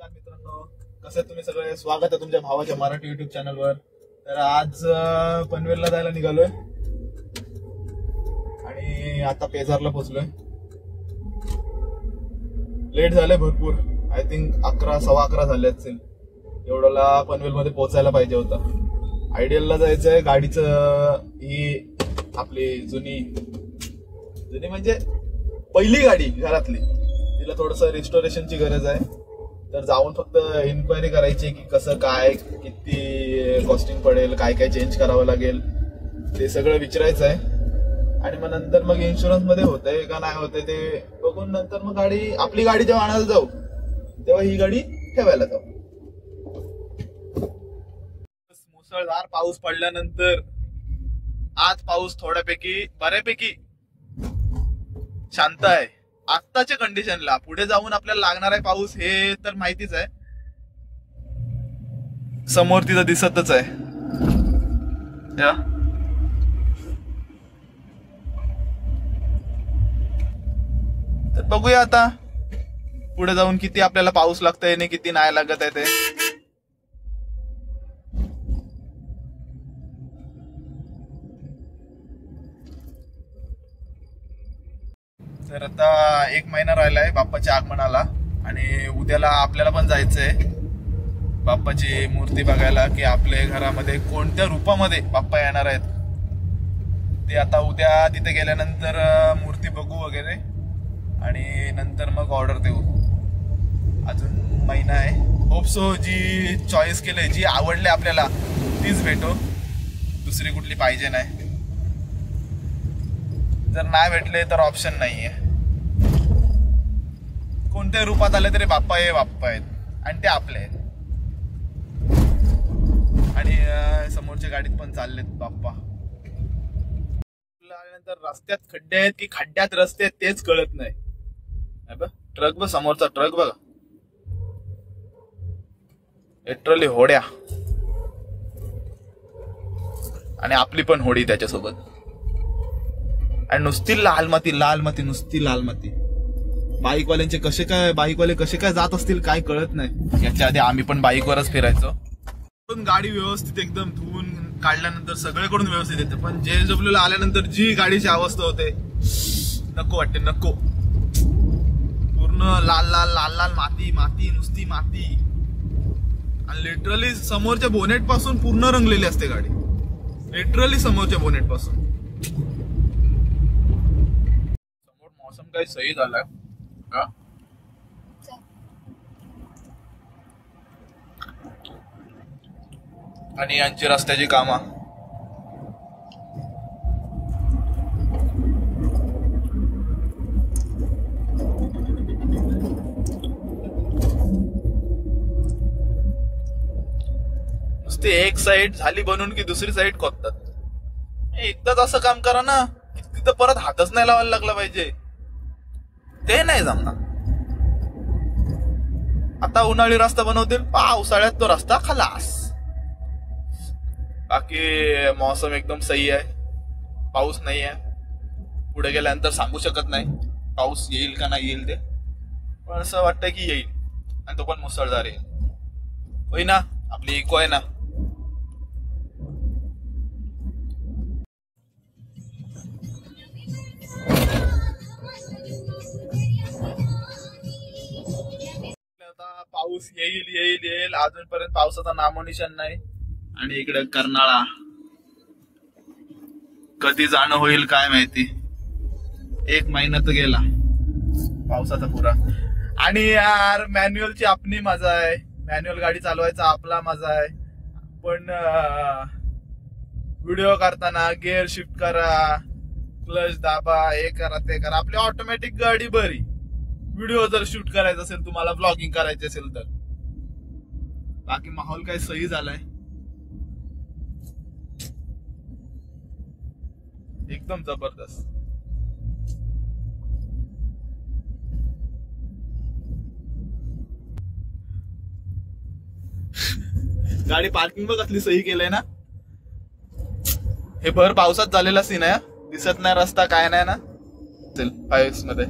नमस्कार मित्रांनो, कसे तुम्ही सगळे. स्वागत आहे तुमच्या भावाच्या मराठी युट्यूब चॅनलवर. तर आज पनवेलला जायला निघालोय आणि आता पेजारला पोहोचलोय. लेट झालंय भरपूर. आय थिंक 11 सव्वा 11 झाले असतील. एवढ्याला पनवेल मध्ये पोहोचायला पाहिजे होता. आयडियलला जायचंय. गाडीचं ही आपली जुनी म्हणजे पहिली गाडी घरातली, तिला थोडस रिस्टोरेशनची गरज आहे. तर जाऊन फक्त इन्क्वायरी करायची की कसं काय, किती कॉस्टिंग पडेल, काय काय चेंज करावं लागेल, ते सगळं विचारायचं आहे. आणि मग नंतर मग इन्शुरन्स मध्ये होतंय का नाही होतंय ते बघून नंतर मग आपली गाडी जेव्हा आणायला जाऊ तेव्हा ही गाडी ठेवायला जाऊ. मुसळधार पाऊस पडल्यानंतर आज पाऊस थोड्यापैकी बऱ्यापैकी शांत आहे आत्ताच्या कंडिशनला. पुढे जाऊन आपल्याला लागणार आहे पाऊस हे तर माहितीच आहे. समोर तिथं दिसतच आहे. तर बघूया आता पुढे जाऊन किती आपल्याला पाऊस लागतंय आणि किती नाही लागत आहे ते. तर आता 1 महिना राहिलाय बाप्पाच्या आगमनाला आणि उद्याला आपल्याला पण जायचंय बाप्पाची मूर्ती बघायला की आपल्या घरामध्ये कोणत्या रूपामध्ये बाप्पा येणार आहेत ते. आता उद्या तिथे गेल्यानंतर मूर्ती बघू वगैरे आणि नंतर मग ऑर्डर देऊ. अजून महिना आहे. होप सो जी चॉईस केली, जी आवडली आपल्याला तीच भेटो, दुसरी कुठली पाहिजे नाही. जर नाही भेटले तर ऑप्शन नाहीये. कोणत्या रूपात आले तरी बाप्पा आहेत आणि ते आपले आहेत. आणि समोरच्या गाडीत पण चाललेत बाप्पा. आल्यानंतर रस्त्यात खड्डे आहेत की खड्ड्यात रस्ते आहेत तेच कळत नाही. ट्रक बघ, समोरचा ट्रक बघा, लिटरली होड्या. आणि आपली पण होडी त्याच्यासोबत. आणि नुसती लाल माती नुसती लाल माती. बाईकवाले कसे काय जात असतील काय कळत नाही. याच्या आधी आम्ही पण बाईकवरच फिरायचो. गाडी व्यवस्थित एकदम धुवून काढल्यानंतर सगळीकडून व्यवस्थित येते. पण JSW ला आल्यानंतर जी गाडीची अवस्था होते नको वाटते. नको. पूर्ण लाल माती नुसती माती. आणि लिटरली समोरच्या बोनेट पासून पूर्ण रंगलेली असते गाडी. लिटरली समोरच्या बोनेट पासून. मौसम काही सही झालाय का? आणि यांची रस्त्याची कामं. नुसती एक साईड झाली बनवून की दुसरी साईड खोदतात. एकदाच असं काम करा ना, तिथं परत हातच नाही लावायला लागला पाहिजे. ते नाही जमणार. आता उन्हाळी रस्ता बनवतील, पावसाळ्यात तो रस्ता खलास. बाकी मौसम एकदम सही आहे. पाऊस नाही आहे. पुढे गेल्यानंतर सांगू शकत नाही पाऊस येईल का नाही येईल ते, पण असं वाटतं की येईल. आणि तो पण मुसळधार येईल. होई ना, आपली इको आहे ना. पाऊस येईल अजूनपर्यंत पावसाचा नामोनिशाण नाही. आणि इकडे कर्नाळा कधी जाणं होईल काय माहिती. 1 महिना तर गेला पावसाचा पुरा. आणि यार मॅन्युअलची आपली मजा आहे. मॅन्युअल गाडी चालवायचा आपला मजा आहे. पण व्हिडिओ करताना गिअर शिफ्ट करा, क्लच दाबा, हे करा ते करा. आपली ऑटोमॅटिक गाडी बरी. व्हिडिओ जर शूट करायचा असेल, तुम्हाला ब्लॉगिंग करायचे असेल तर. बाकी माहोल काय सही झालाय एकदम जबरदस्त. गाडी पार्किंग बघ असली सही केलंय ना. हे भर पावसात झालेला सीन आहे. दिसत नाही रस्ता काय नाही ना. 5 मध्ये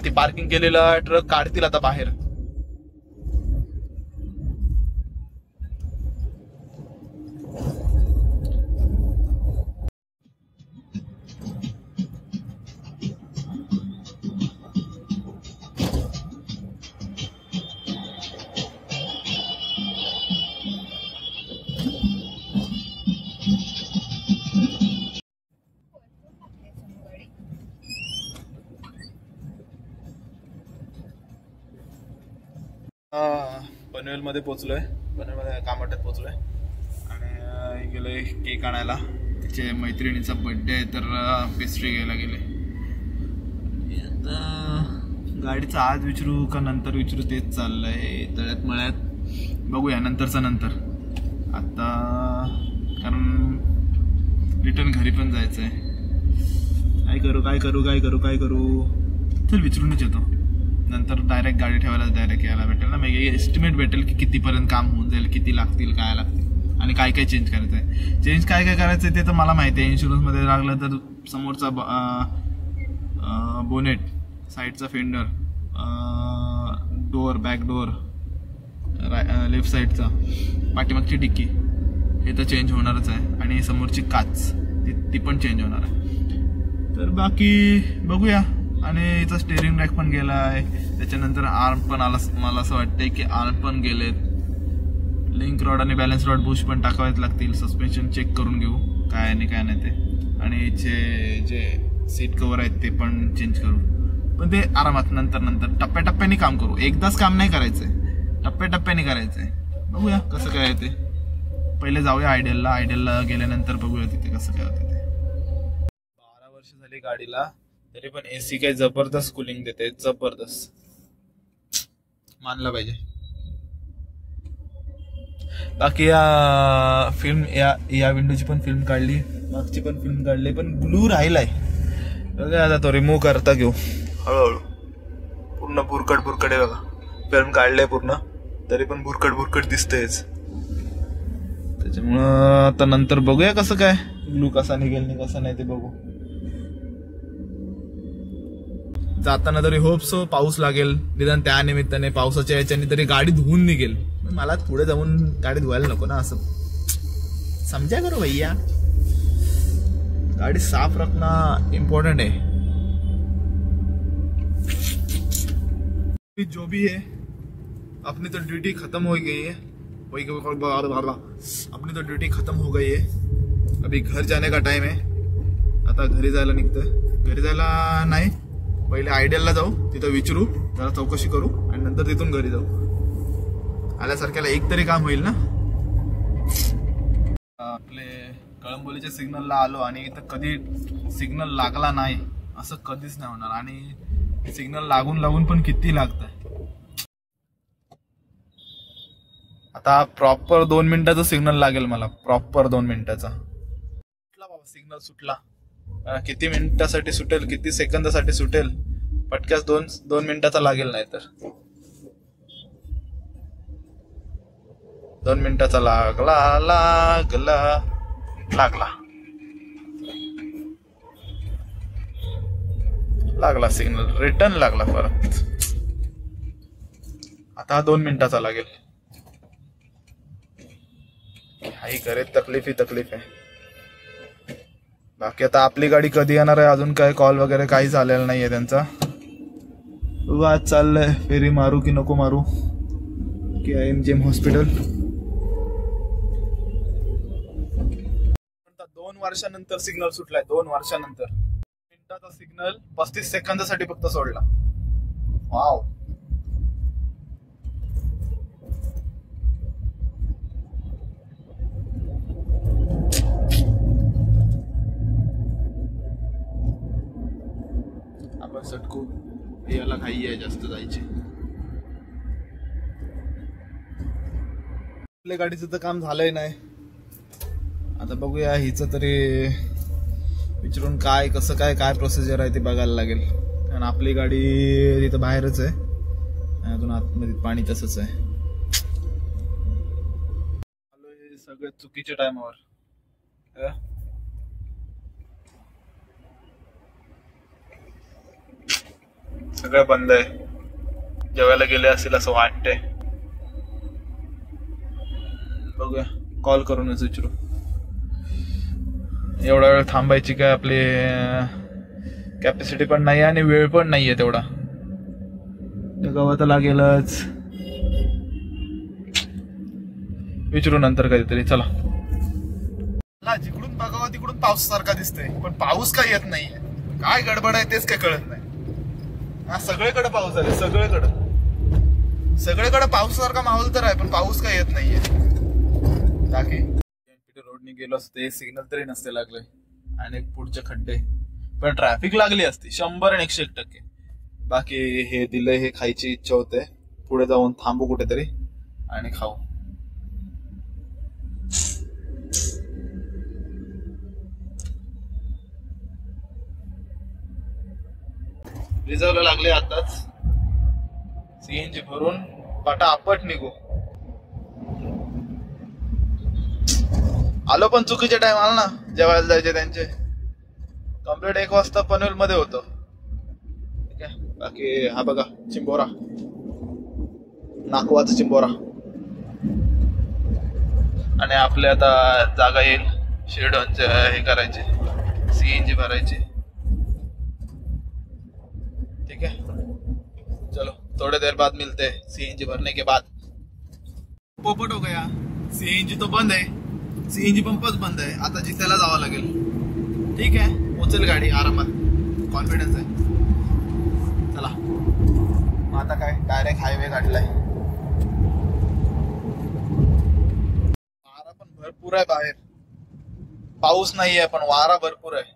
ती पार्किंग केलेला ट्रक काढतील आता बाहेर. पनवेल मध्ये पोहोचलोय, पनवेल मध्ये कामाट्यात पोहोचलोय आणि गेलोय केक आणायला. तिच्या मैत्रिणीचा बर्थडे आहे तर पेस्ट्री घ्यायला गेले. आता गाडीचा आज विचारू का नंतर विचारू तेच चाललंय, तळ्यात मळ्यात बघूया नंतरचा नंतर. आता कारण रिटर्न घरी पण जायचं आहे. काय करू काय करू काय करू काय करू, चल विचारूनच येतो. नंतर डायरेक्ट गाडी ठेवायला डायरेक्ट यायला भेटेल ना, मग एस्टिमेट भेटेल की कितीपर्यंत काम होऊन जाईल, किती लागतील काय लागतील आणि काय काय चेंज करायचं आहे. चेंज काय काय करायचं ते तर मला माहिती आहे. इन्शुरन्समध्ये लागलं तर समोरचा बोनेट, साईडचा fender, door, back door, left साईडचा, पाठीमागची डिक्की हे तर चेंज होणारच आहे आणि समोरची काच ती पण चेंज होणार आहे. तर बाकी बघूया. आणि याचा स्टेअरिंग रॅक पण गेला आहे, त्याच्यानंतर आर्म पण आला. मला असं वाटतंय की आर्म पण गेलेत. लिंक रॉड आणि बॅलन्स रॉड बुश पण टाकावेच लागतील. सस्पेन्शन चेक करून घेऊ काय आणि काय नाही ते. आणि जे सीट कव्हर आहेत ते पण चेंज करू, पण ते आरामात नंतर टप्प्याटप्प्याने काम करू. एकदाच काम नाही करायचंय, टप्प्याटप्प्याने करायचंय. बघूया कसं काय ते. पहिले जाऊया आयडियलला गेल्यानंतर बघूया तिथे कसं काय होतं ते. 12 वर्ष झाली गाडीला, तरी पण एसी काही जबरदस्त कूलिंग देते, जबरदस्त, मानलं पाहिजे. बाकी या फिल्म या विंडोची पण फिल्म काढली, मागची पण फिल्म काढली, पण ब्लू राहिलाय. बघा आता तो रिमूव्ह करता घेऊ हळूहळू. पूर्ण बुरकट आहे बघा. फिल्म काढलंय पूर्ण, तरी पण बुरकट दिसतेच. त्याच्यामुळं आता नंतर बघूया कसं काय ब्लू कसा निघेल नाही कसा नाही ते बघू. जाताना तरी होप सो पाऊस लागेल, निदान त्या निमित्ताने पावसाच्या याच्याने तरी गाडी धुवून निघेल. मला पुढे जाऊन गाडी धुवायला नको ना, असं समजा करो भैया. गाड़ी साफ रखना इम्पोर्टेंट है. जो भी है अपनी तो ड्यूटी खत्म हो गई है, अपनी तो ड्यूटी खत्म हो गई है. अभी घर जाने का टाइम है. आता घरी जायला निघतोय. घरी जायला नाही, पहिले आयडियलला जाऊ, तिथं विचारू, जरा चौकशी करू आणि नंतर तिथून घरी जाऊ. आल्यासारख्याला एक तरी काम होईल ना. आपले कळंबोलीच्या सिग्नलला आलो आणि इथं कधी सिग्नल लागला नाही असं कधीच नाही होणार. आणि सिग्नल लागून पण किती लागतंय. आता प्रॉपर 2 मिनिटाचा सिग्नल लागेल मला, प्रॉपर 2 मिनिटाचा. सुटला बाबा, सिग्नल सुटला. किती मिनिटासाठी सुटेल, किती सेकंदासाठी सुटेल, पटक्यास 2 मिनिटाचा लागेल. नाही तर 2 मिनिटाचा लागला सिग्नल, रिटर्न लागला परत. आता 2 मिनिटाचा लागेल. काही करे, तकलीफ आहे. बाकी आता आपली गाडी कधी येणार आहे, अजून काय कॉल वगैरे काहीच आलेला नाहीये त्यांचा. आज चाललंय फेरी मारू की नको मारू की IMGM हॉस्पिटल. 2 वर्षानंतर सिग्नल सुटलाय, 2 वर्षानंतर. मिनिटाचा सिग्नल 35 सेकंदासाठी फक्त सोडला. वाव. आपण सटकू, याला घाई आहे जास्त जायची. आपल्या गाडीचं तर काम झालंय नाही. आता बघूया हिचं तरी विचारून काय कसं काय प्रोसिजर आहे ते बघायला लागेल. कारण आपली गाडी तिथं बाहेरच आहे, अजून आतमध्ये पाणी तसंच आहे. आलोय सगळं चुकीच्या टायमावर. सगळं बंद आहे. जेवायला गेले असेल असं वाटतंय. बघूया, कॉल करूनच विचारू. एवढा वेळ थांबायची काय आपली कॅपॅसिटी पण नाही आणि वेळ पण नाहीये तेवढा. गावात लागेलच. विचारू नंतर कधीतरी. चला, जिकडून बघावं तिकडून पाऊस सारखा दिसतोय, पण पाऊस काय येत नाहीये. काय गडबड आहे तेच काय कळत नाही. हा, सगळीकडे पाऊस झाले. सगळीकडे पाऊस सारखा माहोल तर आहे, पण पाऊस काय येत नाहीये. टाकी रोडनी गेलो असते, सिग्नल तरी नसते लागले आणि पुढचे खड्डे, पण ट्रॅफिक लागली असती 100 आणि 101%. बाकी हे दिलंय, हे खायची इच्छा होते. पुढे जाऊन थांबू कुठेतरी आणि खाऊ. रिझर्वला लागले आताच. सीएनजी भरून पटापट निघू. आलो पण चुकीच्या टाइम आला ना. जेवायला जायचे त्यांचे. कम्प्लीट 1 वाजता पनवेल मध्ये होतो. ठीक आहे. बाकी हा बघा चिंबोरा, नाकवाचा चिंबोरा. आणि आपले आता जागा येईल शिरडोनचे हे करायचे, सीएनजी भरायचे. ठीक है, चलो थोड़ी देर बाद मिलते हैं. सीएनजी भरने के बाद पोपट हो गया. सीएनजी तो बंद है, सीएनजी पंपच बंद आहे. आता जित्याला जावं लागेल. ठीक आहे, पोचेल गाडी आरामात, कॉन्फिडन्स आहे. चला मग आता काय, डायरेक्ट हायवे काढलाय. वारा पण भरपूर आहे बाहेर. पाऊस नाहीये पण वारा भरपूर आहे.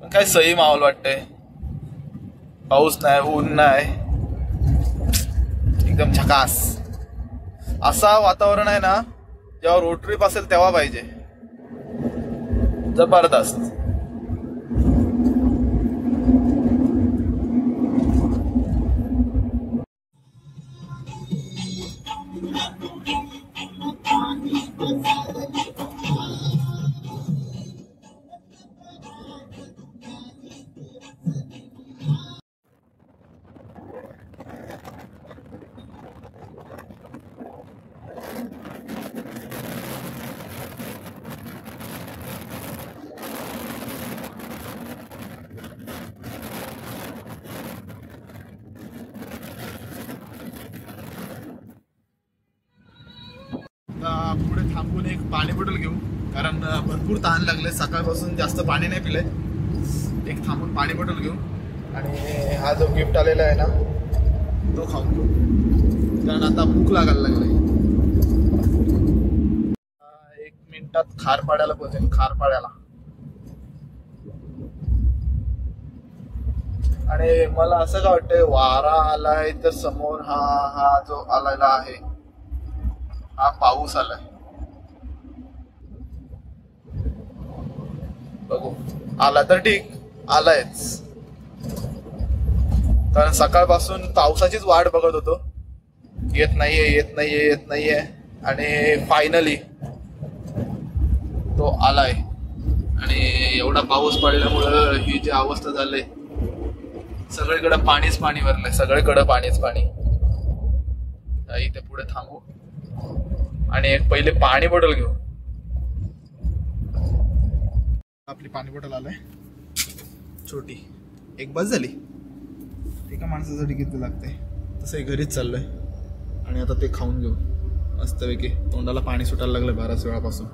पण काय सही माहोल वाटतंय. पाऊस नाही, ऊन नाही, एकदम झकास. असा वातावरण आहे ना, जेव्हा रोड ट्रिप असेल तेव्हा पाहिजे. जबरदस्त. पुढे थांबून एक पाणी बॉटल घेऊ, कारण भरपूर तहान लागले. सकाळपासून जास्त पाणी नाही पिलंय. एक थांबून पाणी बॉटल घेऊ आणि हा जो गिफ्ट आलेला आहे ना तो खाऊन घेऊ, कारण आता भूक लागायला लागली. 1 मिनिटात खारपाड्याला पोहोचेन. खारपाड्याला. आणि मला असं काय वाटतंय, वारा आलाय तर समोर हा जो आलेला आहे हा पाऊस आलाय. बघू, आला तर ठीक, आलायच. कारण सकाळपासून पावसाचीच वाट बघत होतो. येत नाहीये आणि फायनली तो आलाय. आणि एवढा पाऊस पडल्यामुळं ही जी अवस्था झाली, सगळीकडे पाणीच पाणी भरलंय. सगळीकडे पाणीच पाणी. इथे पुढे थांबू आणि एक पहिले पाणी बॉटल घेऊ. आपली पाणी बॉटल आलाय छोटी, एक बस झाली. एका माणसासाठी किती लागते. तसं घरीच चाललंय आणि आता ते खाऊन घेऊ मस्तपैकी. तोंडाला पाणी सुटायला लागलं बऱ्याच वेळापासून.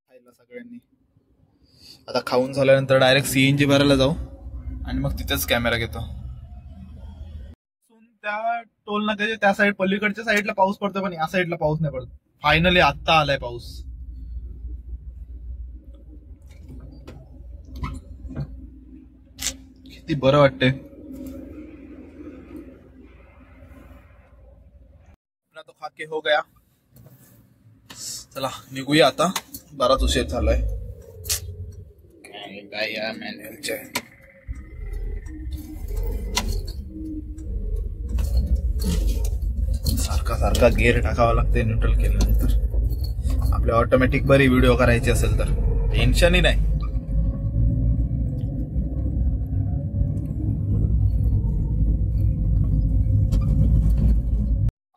खायला सगळ्यांनी. आता खाऊन झाल्यानंतर डायरेक्ट सीएनजी भरायला जाऊ आणि मग तिथेच कॅमेरा घेतो. त्या टोल नाक्याच्या त्या साईड, पलीकडच्या साईडला पाऊस पडतो, पण या साईडला पाऊस नाही पडत. फायनली आत्ता आलाय पाऊस. किती बरं वाटतंय. तो खाके हो गया. चला निघूया आता, बराच उशीर झालाय. काय या मॅन्युअलच्या सारखा गेअर टाकावा लागते न्यूट्रल केल्यानंतर. आपल्या ऑटोमॅटिक बरी व्हिडिओ करायची असेल तर. टेन्शनही नाही.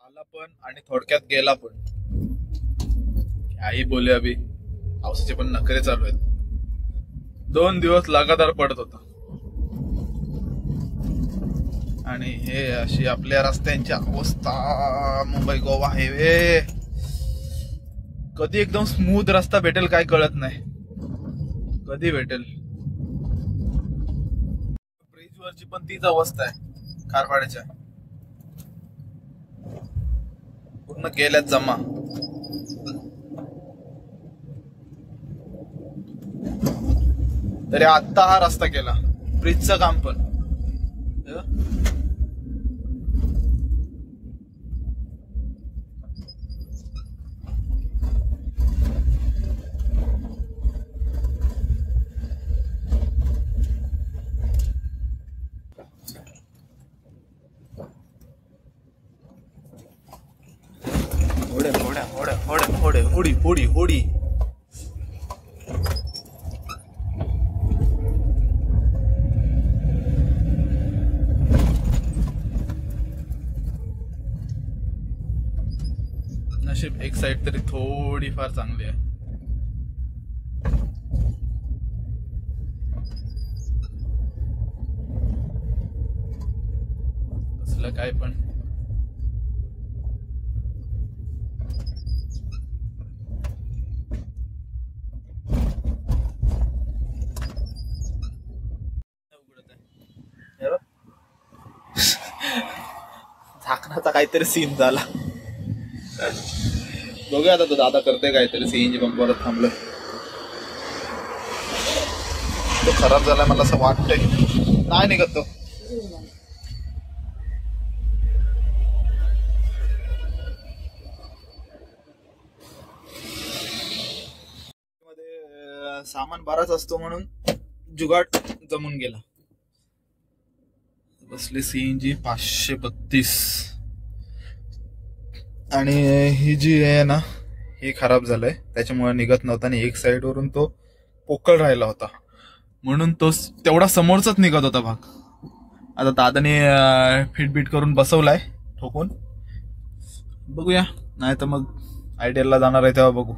आला पण आणि थोडक्यात गेला पण. काही बोले अभि पावसाचे पण नखरे चालू आहेत. 2 दिवस लगातार पडत होता आणि हे अशी आपल्या रस्त्यांची अवस्था. मुंबई गोवा हायवे कधी एकदम स्मूथ रस्ता भेटेल काय कळत नाही. कधी भेटेल. ब्रिज वरची पण तीच अवस्था आहे खारवाड्याच्या. पूर्ण गेल्यात जमा. तरी आता हा रस्ता केला ब्रिजचं काम पण. होडी नशीब एक साइड तरी थोडी फार चांगली आहे. असलं काय पण झाकणाचा काहीतरी सीन झाला. बघूया आता तो दादा करते काहीतरी. सीएनजी पंपावर थांबलं. तो खराब झालाय मला असं वाटतंय. नाही निघत तो. मध्ये सामान बराच असतो म्हणून जुगाट जमून गेला. बसले सीएनजी 532 आणि ही जी आहे ना ही खराब झालंय त्याच्यामुळे निघत नव्हता आणि एक साइड वरून तो पोकळ राहिला होता म्हणून तो तेवढा समोरचाच निघत होता भाग. आता दादाने फिटबीट करून बसवलाय ठोकून. बघूया नाही तर मग आयडियलला जाणार आहे तेव्हा बघू.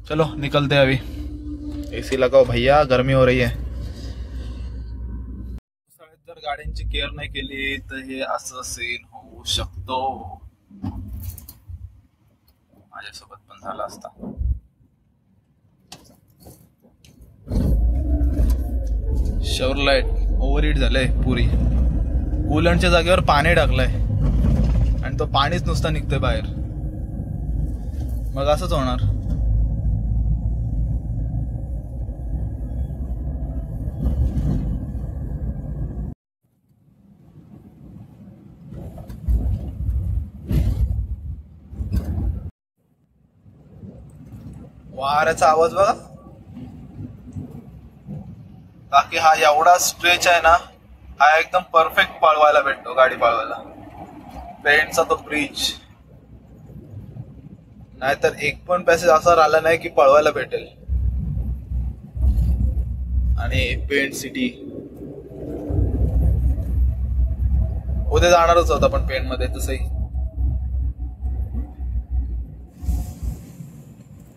चलो निकलते अभी. एसी लगाओ भैया गर्मी हो रही है. जर गाड्यांची केअर नाही केली तर हे असं सीन होऊ शकतो. माझ्यासोबत पण झाला असता. शेवरलाइट ओव्हरहीट झालंय पुरी. कूलंटच्या जागेवर पाणी टाकलंय आणि तो पाणीच नुसता निघतोय बाहेर. मग असंच होणार. वाऱ्याचा आवाज बघा. बाकी हा एवढा स्ट्रेच आहे ना हा एकदम परफेक्ट पळवायला भेटतो. गाडी पळवायला. पेंटचा तो ब्रिज नाहीतर एक पण पॅसेज असा आला नाही की पळवायला भेटेल. आणि पेंट सिटी उद्या जाणारच होता पण पेंट मध्ये तसंही.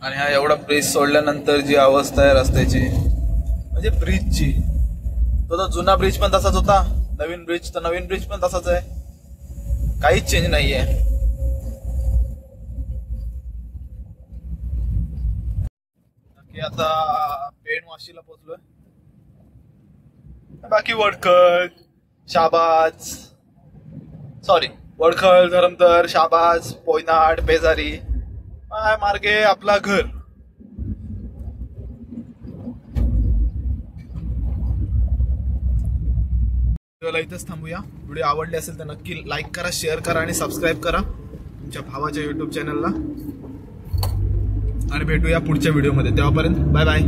आणि हा एवढा ब्रिज सोडल्यानंतर जी अवस्था आहे रस्त्याची म्हणजे ब्रिजची. तो जुना ब्रिज पण तसाच होता. नवीन ब्रिज पण तसाच आहे. काहीच चेंज नाहीये. बाकी आता पेण वाशीला पोहोचलोय. बाकी वडखळ वडखळ धरमतर शाबाज पोयनाड बेजारी मार्गे आपला घर. इथंच थांबूया. व्हिडिओ आवडले असेल तर नक्की लाईक करा, शेअर करा आणि सबस्क्राईब करा तुमच्या भावाच्या युट्यूब चॅनलला. आणि भेटूया पुढच्या व्हिडिओमध्ये. तेव्हापर्यंत बाय बाय.